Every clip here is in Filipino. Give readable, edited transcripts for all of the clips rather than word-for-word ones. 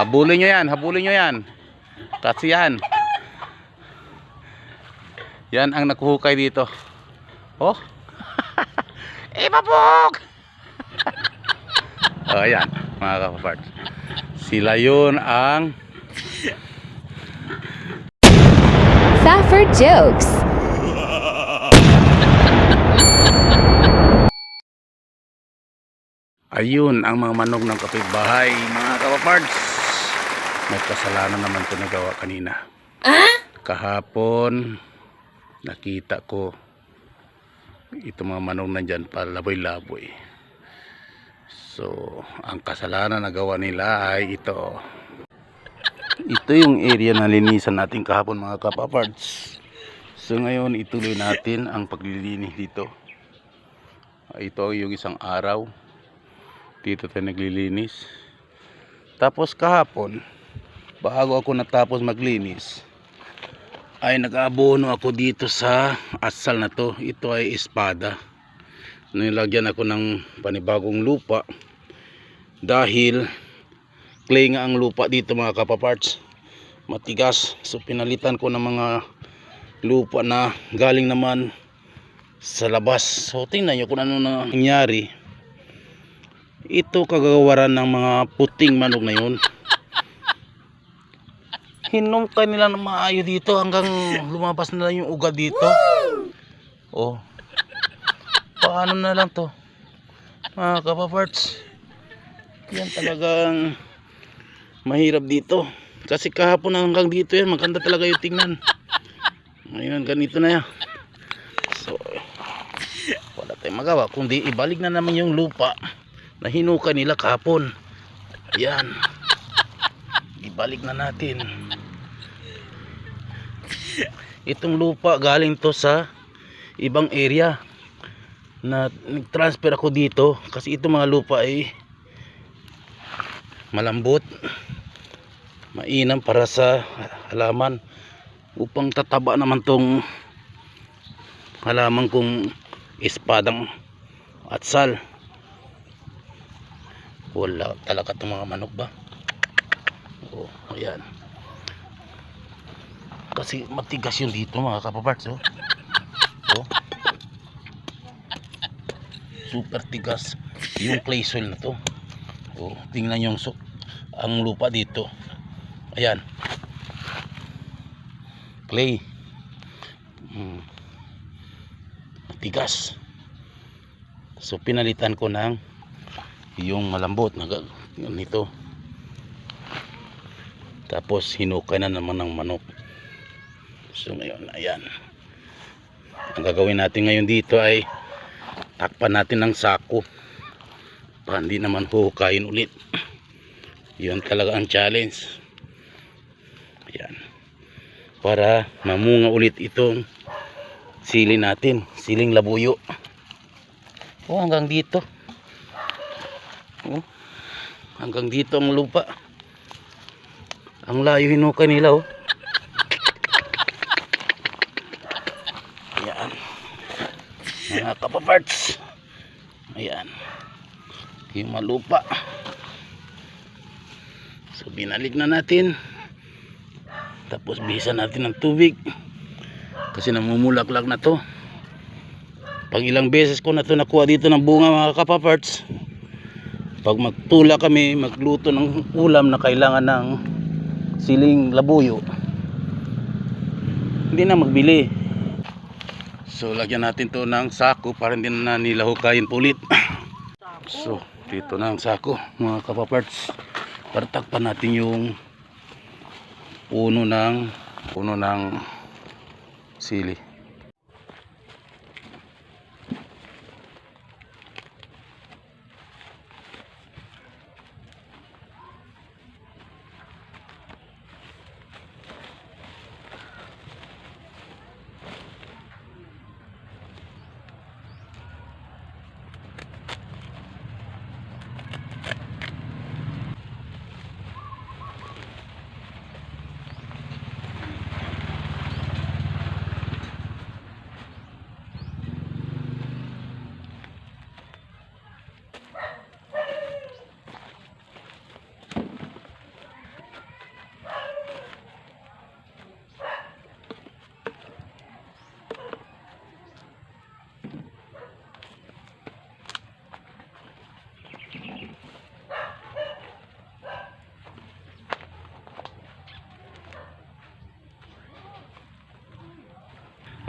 Habulin nyo yan, habulin nyo yan. Kasi yan. Yan ang nakuhukay dito. Oh. Ibabog! Oh, yan, mga kapaparts. Sila yun ang Safford Jokes. ayun ang mga manok ng kapitbahay, mga kapaparts. May kasalanan naman ito nagawa kanina. Kahapon nakita ko ito mga manok nandyan pa laboy-laboy. So ang kasalanan na gawa nila ay ito. Ito yung area na linisan natin kahapon, mga kapaparts. So ngayon ituloy natin ang paglilinis dito. Ito yung isang araw dito tayo naglilinis. Tapos kahapon bago ako natapos maglinis ay nag-abono ako dito sa asal na to. Ito ay espada. Nilagyan ako ng panibagong lupa dahil clay nga ang lupa dito, mga kapaparts. Matigas. So pinalitan ko ng mga lupa na galing naman sa labas. So tingnan nyo kung ano nangyari. Ito kagawaran ng mga puting manok na yun. Hinungkay nila ng maayo dito hanggang lumabas na lang yung ugat dito. Oh. Paano na lang to, mga kapaparts? Yan talagang mahirap dito. Kasi kahapon hanggang dito yan, maganda talaga yung tingnan. Ngayon ganito na yan. So wala tayong magawa kundi ibalik na naman yung lupa na hinukay nila kahapon. Ayan, ibalik na natin. Itong lupa galing to sa ibang area na nag-transfer ako dito kasi itong mga lupa ay malambot, mainam para sa halaman, upang tataba naman tong halaman kong espadang atsal. Wala talaga itong mga manok ba? Oh, ayan. Kasi matigas yun dito, mga kapaparts. Oh. Oh. Super tigas yung clay soil na to. Oh, tingnan yung ang lupa dito. Ayan. Clay. Matigas. So pinalitan ko ng yung malambot na ganito. Tapos hinukay na naman ng manok. So ngayon, ayan. Ang gagawin natin ngayon dito ay takpan natin ng sako para hindi naman huhukayin ulit. Yun talaga ang challenge. Ayan. Para mamunga ulit itong sili natin, siling labuyo. Oh, hanggang dito. Oh, hanggang dito ang lupa. Ang layo hinukay nila, oh. Ayan, mga kapaparts. Ayan yung malupa. So binalik na natin. Tapos bihisan natin ng tubig kasi namumulaklak na to. Pag ilang beses ko na to nakuha dito ng bunga, mga kapaparts. Pag magtula kami magluto ng ulam na kailangan ng siling labuyo, hindi na magbili. So lagyan natin to ng sako para hindi na nilahukayin ulit. So dito na ang sako, mga kapaparts, para takpan natin yung puno ng sili.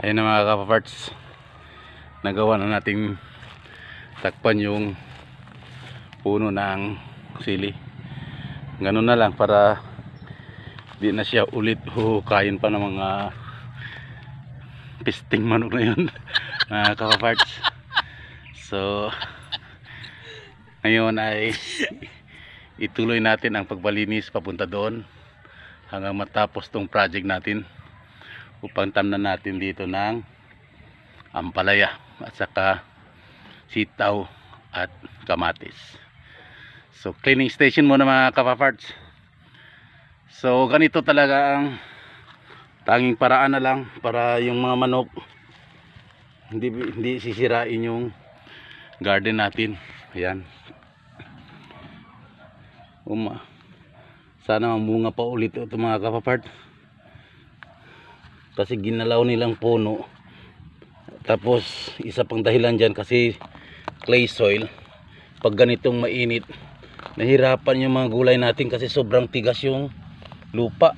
Ayun na mga kapaparts, nagawa na nating takpan yung puno ng sili. Ganun na lang para di na siya ulit huhukayin pa ng mga pisting manok na yun. Mga kapaparts, so ngayon ay ituloy natin ang pagbalinis papunta doon hanggang matapos tong project natin upang tamnan natin dito ng ampalaya at saka sitaw at kamatis. So cleaning station muna mga kapaparts. So ganito talaga ang tanging paraan na lang para yung mga manok hindi sisirain yung garden natin. Ayan. Sana mamunga pa ulit ito mga kapapart, kasi ginalaw nilang puno. Tapos isa pang dahilan dyan kasi clay soil. Pag ganitong mainit, nahirapan yung mga gulay natin kasi sobrang tigas yung lupa.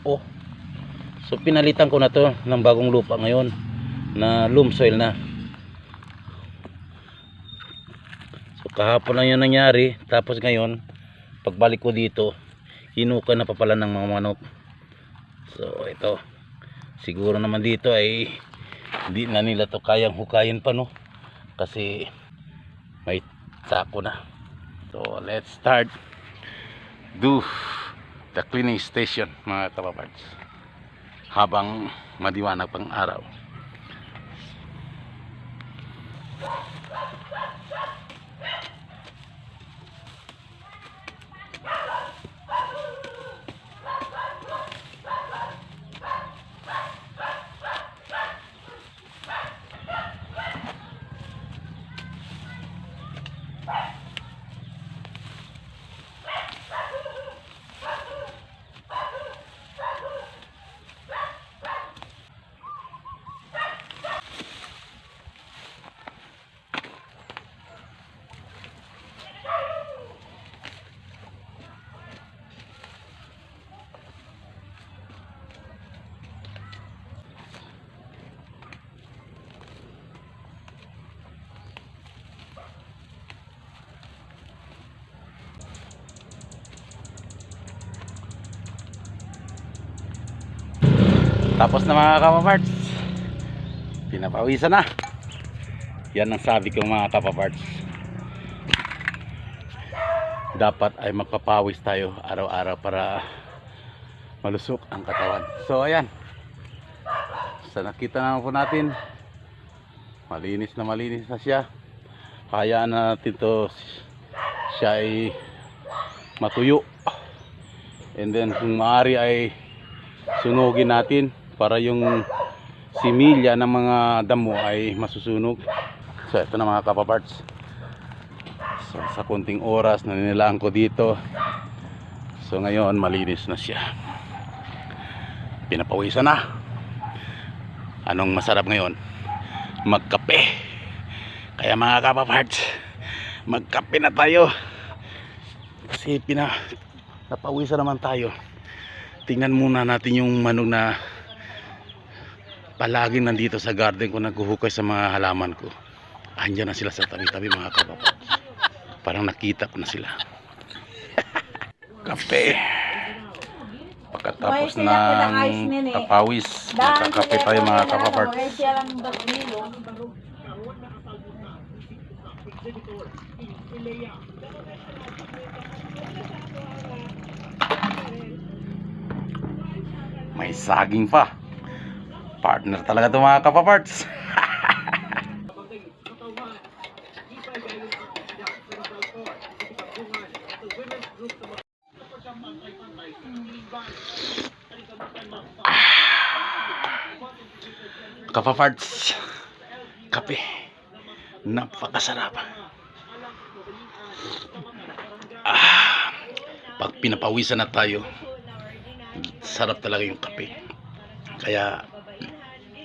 So pinalitan ko na to ng bagong lupa ngayon na loam soil na. So kahapon lang yun nangyari. Tapos ngayon pagbalik ko dito, hinuka na pa pala ng mga manok. So ito, siguro naman dito ay hindi na nila to kayang hukayin pa, no, kasi may sako na. So let's start do the cleaning station mga kapaparts habang madiwanag pang araw. Tapos na mga kapaparts, pinapawisan na. Yan ang sabi ko mga kapaparts, dapat ay magpapawis tayo araw-araw para malusok ang katawan. So ayan, sa nakita naman po natin, malinis na siya. Hayaan na natin to siya ay matuyo, and then kung maaari ay sunugin natin para yung similya ng mga damo ay masusunog. So ito na mga kapaparts, so sa kunting oras na nilaan ko dito, so ngayon malinis na siya, pinapawisan na. Anong masarap ngayon? Magkape. Kaya mga kapaparts, magkape na tayo kasi napawisan naman tayo. Tingnan muna natin yung manok na palaging nandito sa garden ko, naghuhukay sa mga halaman ko. Andiyan na sila sa tabi-tabi mga kapaparts. Parang nakita ko na sila. Kape. Pagkatapos ng kapawis, magkakape tayo mga kapaparts. May saging pa. Partner talaga ito mga kapaparts. Kapaparts, kape, napakasarap. Pag pinapawisan na tayo, sarap talaga yung kape. Kaya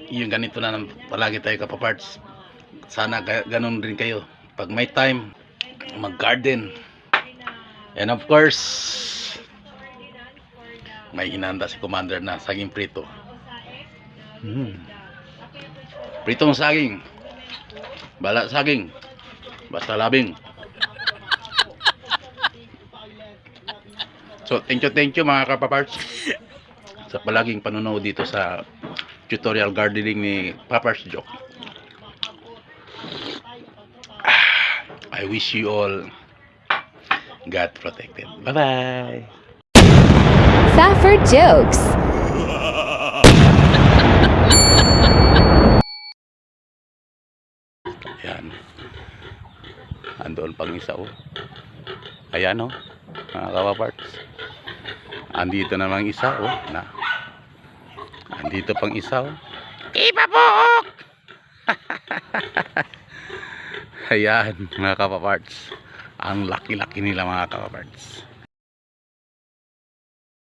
yung ganito na palagi tayo kapaparts. Sana ganun rin kayo pag may time mag garden. And of course, may hinanda si Commander na saging prito. Pritong saging. Balat saging. Basta labing. So, thank you mga kapaparts sa palaging panunood dito sa tutorial gardening ni Papar's Joke. I wish you all God protected. Bye-bye! Safford Jokes. Ayan. Andoon pang isa oh. Ayan oh. Mga kapaparts. Andito namang isa oh. Na. Andito pang isa oh. Ipapok! Ayan mga kapaparts. Ang laki-laki nila mga kapaparts.